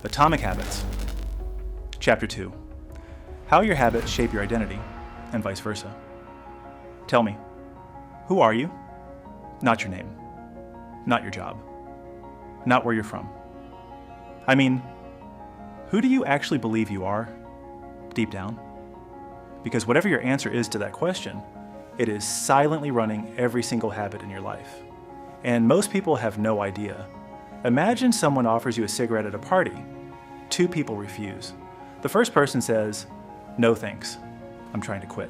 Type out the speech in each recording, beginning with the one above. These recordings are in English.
Atomic Habits. Chapter 2. How your habits shape your identity, and vice versa. Tell me, who are you? Not your name. Not your job. Not where you're from. I mean, who do you actually believe you are, deep down? Because whatever your answer is to that question, it is silently running every single habit in your life. And most people have no idea. Imagine someone offers you a cigarette at a party. 2 people refuse. The first person says, "No thanks, I'm trying to quit."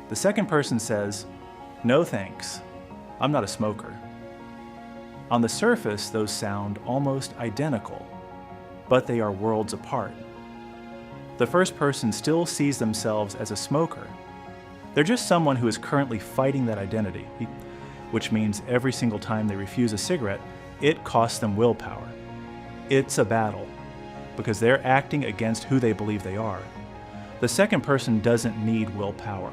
The second person says, "No thanks, I'm not a smoker." On the surface, those sound almost identical, but they are worlds apart. The first person still sees themselves as a smoker. They're just someone who is currently fighting that identity, which means every single time they refuse a cigarette, it costs them willpower. It's a battle, because they're acting against who they believe they are. The second person doesn't need willpower.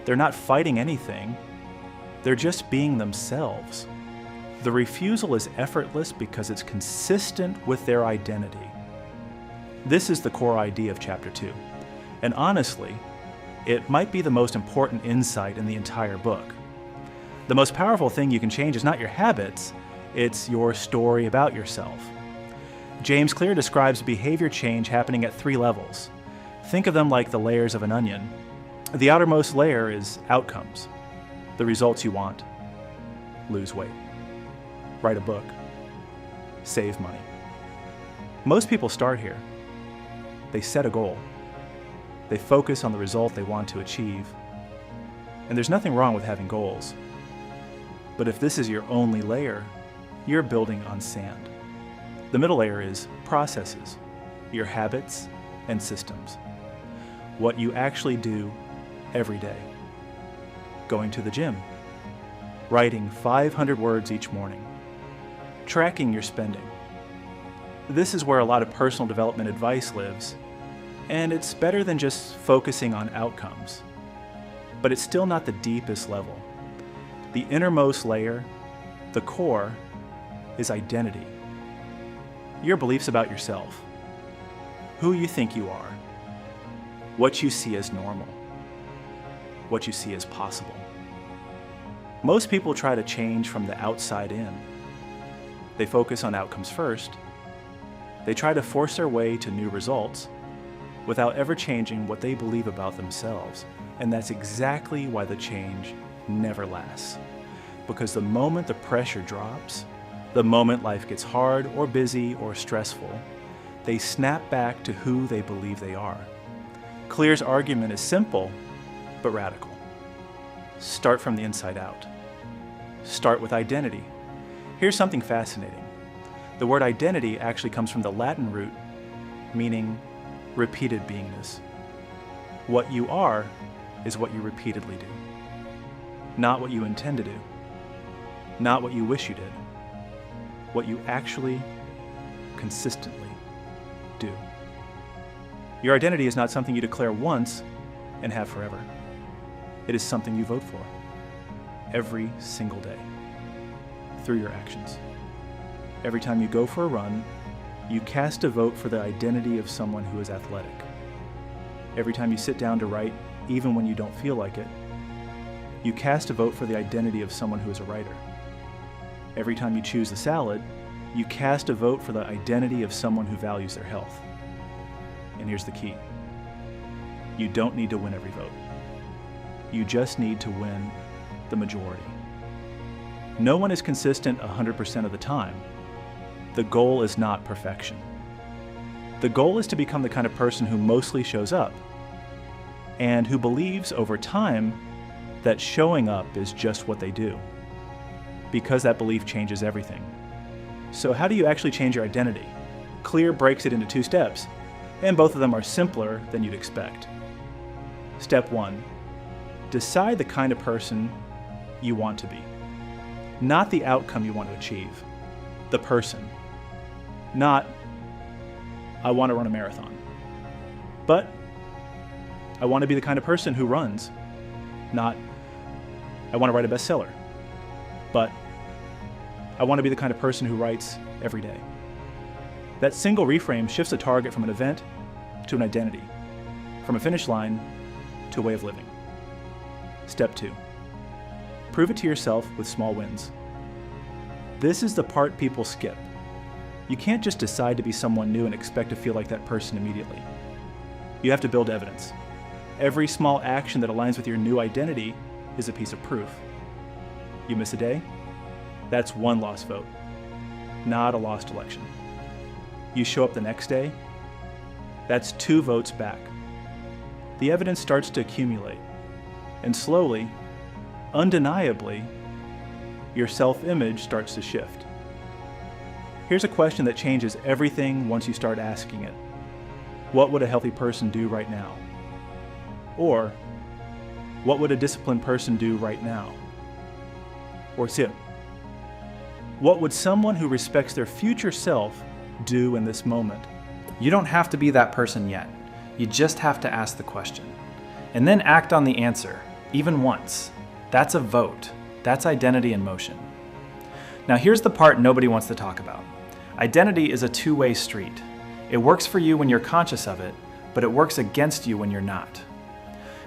They're not fighting anything, they're just being themselves. The refusal is effortless because it's consistent with their identity. This is the core idea of Chapter 2, and honestly, it might be the most important insight in the entire book. The most powerful thing you can change is not your habits, it's your story about yourself. James Clear describes behavior change happening at 3 levels. Think of them like the layers of an onion. The outermost layer is outcomes, the results you want. Lose weight, write a book, save money. Most people start here. They set a goal. They focus on the result they want to achieve. And there's nothing wrong with having goals. But if this is your only layer, you're building on sand. The middle layer is processes, your habits and systems. What you actually do every day. Going to the gym, writing 500 words each morning, tracking your spending. This is where a lot of personal development advice lives, and it's better than just focusing on outcomes. But it's still not the deepest level. The innermost layer, the core, is identity. Your beliefs about yourself, who you think you are, what you see as normal, what you see as possible. Most people try to change from the outside in. They focus on outcomes first. They try to force their way to new results without ever changing what they believe about themselves. And that's exactly why the change never lasts. Because the moment the pressure drops, the moment life gets hard or busy or stressful, they snap back to who they believe they are. Clear's argument is simple, but radical. Start from the inside out. Start with identity. Here's something fascinating. The word identity actually comes from the Latin root, meaning repeated beingness. What you are is what you repeatedly do. Not what you intend to do. Not what you wish you did. What you actually, consistently do. Your identity is not something you declare once and have forever. It is something you vote for every single day through your actions. Every time you go for a run, you cast a vote for the identity of someone who is athletic. Every time you sit down to write, even when you don't feel like it, you cast a vote for the identity of someone who is a writer. Every time you choose the salad, you cast a vote for the identity of someone who values their health. And here's the key. You don't need to win every vote. You just need to win the majority. No one is consistent 100% of the time. The goal is not perfection. The goal is to become the kind of person who mostly shows up and who believes over time that showing up is just what they do, because that belief changes everything. So how do you actually change your identity? Clear breaks it into 2 steps, and both of them are simpler than you'd expect. Step 1, decide the kind of person you want to be. Not the outcome you want to achieve, the person. Not, I want to run a marathon, but I want to be the kind of person who runs. Not, I want to write a bestseller, but I want to be the kind of person who writes every day. That single reframe shifts a target from an event to an identity, from a finish line to a way of living. Step 2. Prove it to yourself with small wins. This is the part people skip. You can't just decide to be someone new and expect to feel like that person immediately. You have to build evidence. Every small action that aligns with your new identity is a piece of proof. You miss a day? That's one lost vote, not a lost election. You show up the next day? That's 2 votes back. The evidence starts to accumulate, and slowly, undeniably, your self-image starts to shift. Here's a question that changes everything once you start asking it. What would a healthy person do right now? Or, what would a disciplined person do right now? Or Sim, what would someone who respects their future self do in this moment? You don't have to be that person yet. You just have to ask the question. And then act on the answer, even once. That's a vote. That's identity in motion. Now here's the part nobody wants to talk about. Identity is a two-way street. It works for you when you're conscious of it, but it works against you when you're not.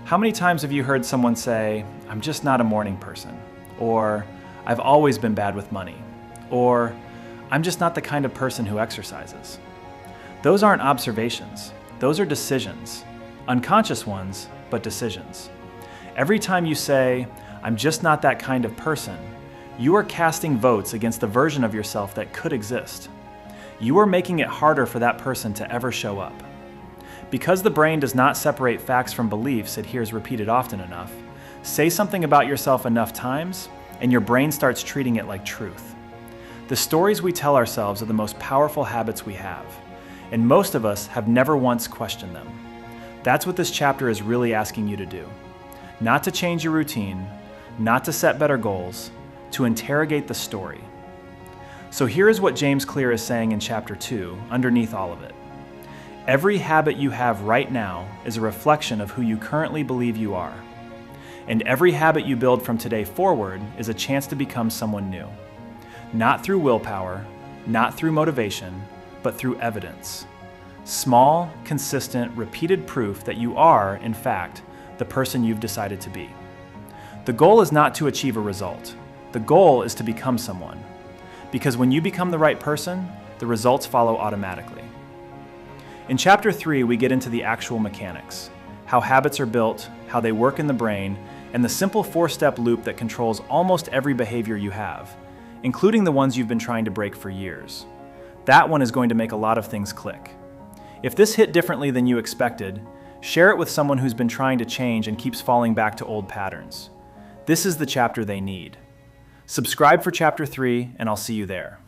How many times have you heard someone say, "I'm just not a morning person," or "I've always been bad with money," or "I'm just not the kind of person who exercises"? Those aren't observations. Those are decisions. Unconscious ones, but decisions. Every time you say, "I'm just not that kind of person," you are casting votes against the version of yourself that could exist. You are making it harder for that person to ever show up. Because the brain does not separate facts from beliefs it hears repeated often enough, say something about yourself enough times, and your brain starts treating it like truth. The stories we tell ourselves are the most powerful habits we have, and most of us have never once questioned them. That's what this chapter is really asking you to do. Not to change your routine, not to set better goals, to interrogate the story. So here is what James Clear is saying in chapter 2, underneath all of it. Every habit you have right now is a reflection of who you currently believe you are. And every habit you build from today forward is a chance to become someone new. Not through willpower, not through motivation, but through evidence. Small, consistent, repeated proof that you are, in fact, the person you've decided to be. The goal is not to achieve a result. The goal is to become someone. Because when you become the right person, the results follow automatically. In chapter 3, we get into the actual mechanics, how habits are built, how they work in the brain, and the simple 4-step loop that controls almost every behavior you have, including the ones you've been trying to break for years. That one is going to make a lot of things click. If this hit differently than you expected, share it with someone who's been trying to change and keeps falling back to old patterns. This is the chapter they need. Subscribe for chapter 3, and I'll see you there.